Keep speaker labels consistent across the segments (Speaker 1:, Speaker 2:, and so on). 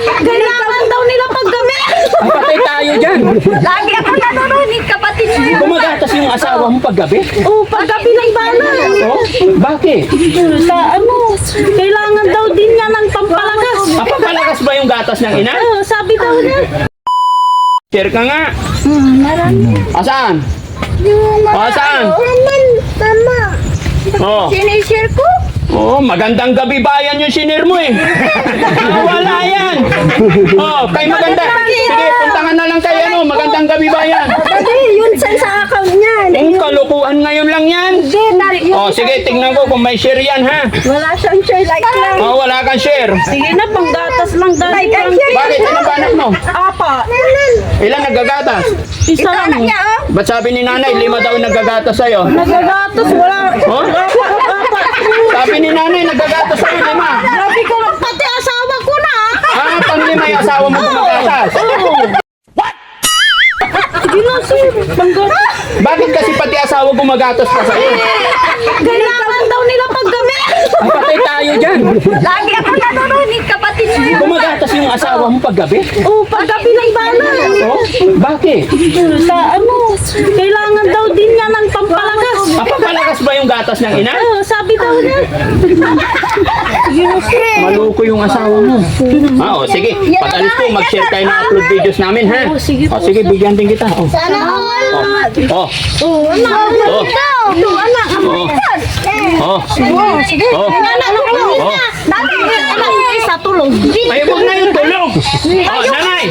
Speaker 1: Kailangan daw nila paggabi.
Speaker 2: Ay, patay tayo dyan.
Speaker 1: Lagi ako nanununod, kapatid mo yun.
Speaker 2: Gumagatas yung asawa mo paggabi?
Speaker 1: Oo, paggabi ng bala.
Speaker 2: Oh, bakit?
Speaker 1: Sa ano, kailangan daw din niya ng pampalagas.
Speaker 2: Pampalagas ba yung gatas ng ina?
Speaker 1: Oo, sabi daw niya.
Speaker 2: Share ka nga.
Speaker 1: Marami.
Speaker 2: Asaan? Asaan?
Speaker 1: Mama.
Speaker 2: Oh.
Speaker 1: Sinishare ko?
Speaker 2: Oh, magandang gabi bayan yung sinir mo eh. Wala yan. Oh, kay maganda. Sige, puntangan na lang kay ano, magandang gabi bayan.
Speaker 1: Dati, yun sa account niya.
Speaker 2: Yung kalukuhan ngayon lang yan.
Speaker 1: Hindi,
Speaker 2: Oh, sige, tingnan ko kung may share yan ha.
Speaker 1: wala siyang share like lang.
Speaker 2: Oh, wala kang share.
Speaker 1: Sige na, panggatas lang dahil. Like and share.
Speaker 2: Bakit? Ano ba anak mo?
Speaker 1: Apa.
Speaker 2: Ilan naggagatas?
Speaker 1: Isa lang. Niya, oh.
Speaker 2: Ba't sabi ni nanay, 5 daw naggagatas sa'yo?
Speaker 1: Nagagatas, wala.
Speaker 2: Oh?
Speaker 1: Apa.
Speaker 2: Sabi ni nanay, naggagatas sa'yo, 5.
Speaker 1: Grabe ko, pati asawa ko na.
Speaker 2: Ah, pang-5 yung asawa mo gumagatas.
Speaker 1: Sige na, sir. Panggatas.
Speaker 2: Bakit kasi pati asawa gumagatas pa sa'yo?
Speaker 1: Kailangan daw nila paggabi.
Speaker 2: Ay, patay tayo dyan.
Speaker 1: Lagi ako nanununod, kapatid mo yun.
Speaker 2: Gumagatas yung asawa mo paggabi?
Speaker 1: Oo, paggabi ng bala.
Speaker 2: Oh, bakit?
Speaker 1: Sa ano, kailangan daw din niya ng pampalagas.
Speaker 2: Pampalagas ba yung gatas ng ina?
Speaker 1: Oo, sabi daw niya. Sige na, sir.
Speaker 2: Maluko yung asawa mo. Ah, oh, sige. Pag alis ko, mag-share kayo ng upload videos namin, ha?
Speaker 1: Oo, sige po,
Speaker 2: Oh, sige, bigyan din kita. Oh.
Speaker 1: Sana all.
Speaker 2: Oh.
Speaker 1: Oo, anak.
Speaker 2: Oh.
Speaker 1: Ito, anak.
Speaker 2: Oh. Oh.
Speaker 1: Sige.
Speaker 2: Oh.
Speaker 1: Anak,
Speaker 2: Oh.
Speaker 1: anak, isa tulong.
Speaker 2: Ay, huwag na yung tulog. Oh, nanay.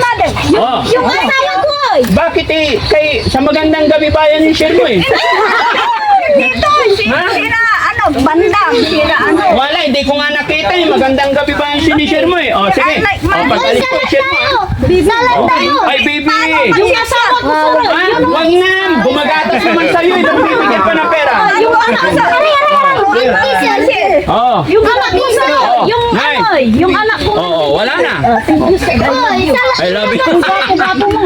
Speaker 2: Oh.
Speaker 1: Yung asawa ko.
Speaker 2: Bakit eh, sa magandang gabi bayan yung share mo eh?
Speaker 1: Dito, sira, ano, bandang, sira, ano.
Speaker 2: Wala, hindi ko nga nakita eh. Magandang gabi bayan yung sinishare mo eh. Oh, sige. Oh, pagalis ko, share mo ah. Oh. Ay, baby.
Speaker 1: Yung asawa ko, sir.
Speaker 2: Ah, wag na. Gumagatas naman sa'yo eh. Bibigyan pa ng pera.
Speaker 1: Yung anak ko,
Speaker 2: Oh.
Speaker 1: yung anak ko, sir.
Speaker 2: Oh.
Speaker 1: Yung
Speaker 2: Nay.
Speaker 1: ano, yung anak ko.
Speaker 2: Oo, wala na. I love you.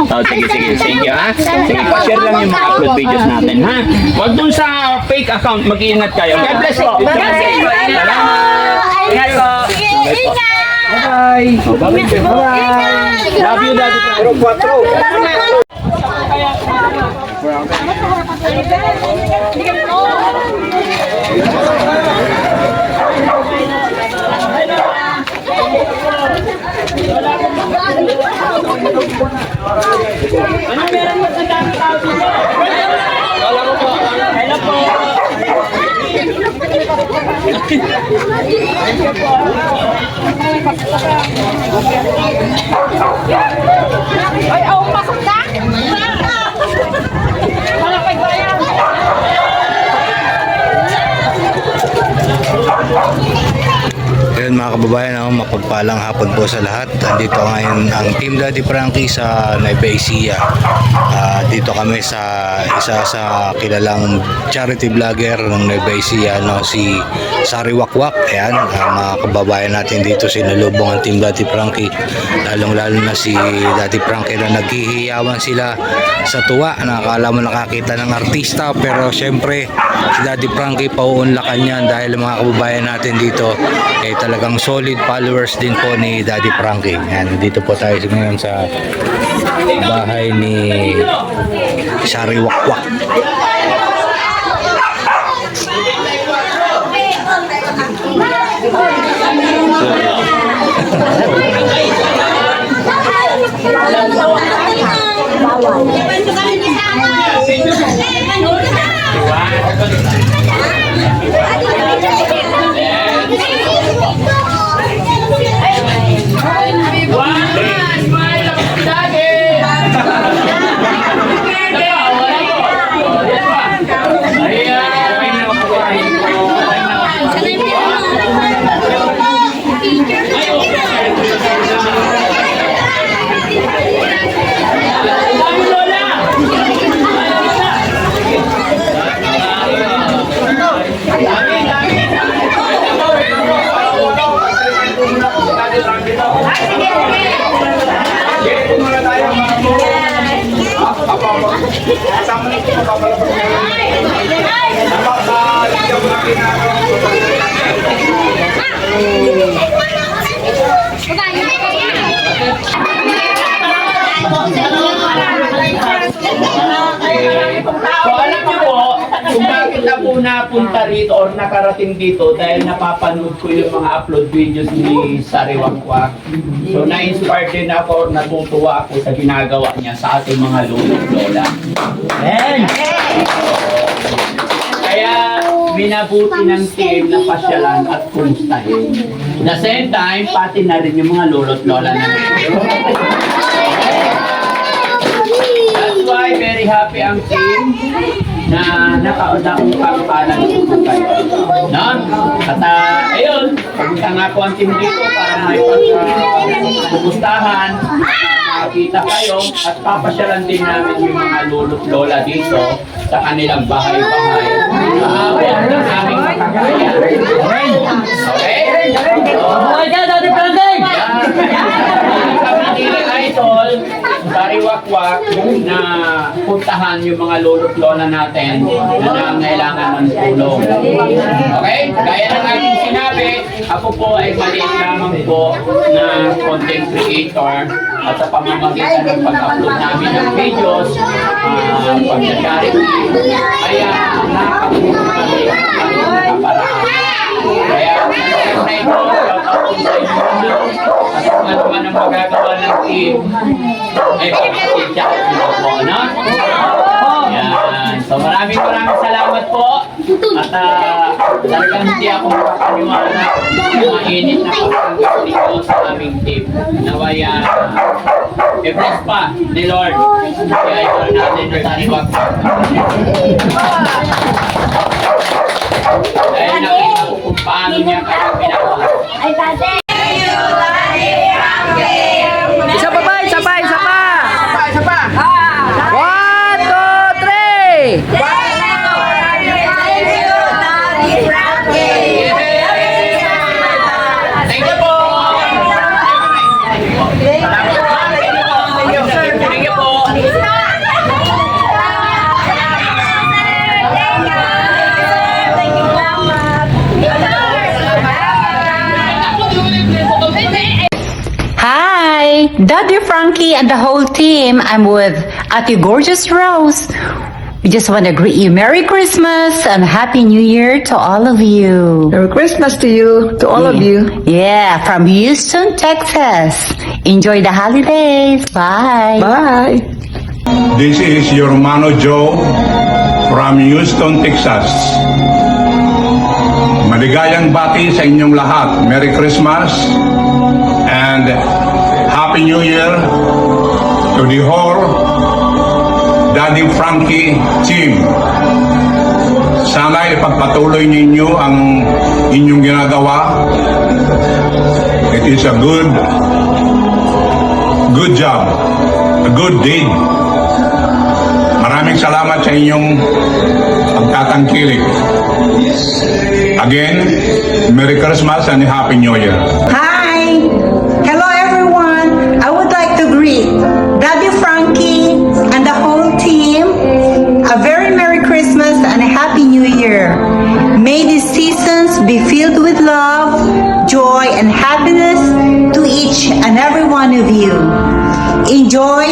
Speaker 2: Oh, sige, sige. Thank you, ha? Sige, pa-share lang yung mga upload videos natin, ha? Huwag dun sa fake account, mag-iingat kayo. God bless po. Salamat. Ingat po. Bye-bye. Bye-bye. Love you, Daddy. Ano meron mo sa dami tao dito? Wala mo po. Hello po.
Speaker 1: Ay, oh, pasok ka? Malapit ba yan?
Speaker 3: Ayun mga kababayan, mapagpalang hapon po sa lahat. Dito ngayon ang Team Daddy Frankie sa Nueva Ecija. Dito kami sa isa sa kilalang charity vlogger ng Nueva Ecija, si Sari Wakwak. Ayan, mga kababayan natin dito sinalubong ang Team Daddy Frankie. Lalong-lalo na si Daddy Frankie na naghihiyawan sila sa tuwa. Nakakala mo nakakita ng artista, pero syempre si Daddy Frankie pauunlakan yan dahil mga kababayan natin dito ay talagang solid followers din po ni Daddy Frankie. Yan, dito po tayo ngayon sa bahay ni Sari Wakwak.
Speaker 2: napunta rito or nakarating dito dahil napapanood ko yung mga upload videos ni Sariwakwak. So na-inspired din ako or natutuwa ako sa ginagawa niya sa ating mga lolo at lola. Kaya minabuti ng team na pasyalan at kumustahin. The same time, pati na rin yung mga lolo at lola namin. That's why very happy ang team na nakaunang pangpalan dito kayo. No? At ayun, pagpunta nga po ang team dito para may pagpustahan, makakita kayo at papasyalan din namin yung mga lolo at lola dito sa kanilang bahay-bahay. Aabot ng aming makakaya. Okay? Idol, Sariwakwak na puntahan yung mga lolo at lola natin na nangailangan ng tulong. Okay? Gaya ng aking sinabi, ako po ay maliit lamang po na content creator at sa pamamagitan ng pag-upload namin ng videos, pag-charity, kaya nakakapulong kami ang nakaparaan. Kaya na ito, shout out sa inyo at kung ano man ang magagawa ng team ay pag-asitya nyo po, no? Yan. So maraming salamat po at talagang hindi ako makapaniwala na mainit na pagtanggap dito sa aming team. Nawaya i-bless pa ni Lord kaya ito natin na Sariwakwak. Dahil nakita ko kung paano niya kayo pinagawa.
Speaker 4: Isa pa ba? Isa pa? Isa pa? Isa pa? 1, 2, 3!
Speaker 2: Thank you po! Thank you po!
Speaker 5: Hi, Daddy Frankie and the whole team. I'm with Ate Gorgeous Rose. We just want to greet you Merry Christmas and Happy New Year to all of you.
Speaker 4: Merry Christmas to you, to all of you.
Speaker 5: Yeah, from Houston, Texas. Enjoy the holidays. Bye.
Speaker 4: Bye.
Speaker 6: This is your Mano Joe from Houston, Texas. Maligayang bati sa inyong lahat. Merry Christmas and Happy New Year to the whole Daddy Frankie team. Sana ipagpatuloy ninyo ang inyong ginagawa. It is a good job, a good deed. Maraming salamat sa inyong pagtatangkilik. Again, Merry Christmas and Happy New Year.
Speaker 7: Hi! Hello everyone! I would like to greet Daddy Frankie and the whole team a very Merry Christmas and a Happy New Year. May these seasons be filled with love, joy, and happiness to each and every one of you. Enjoy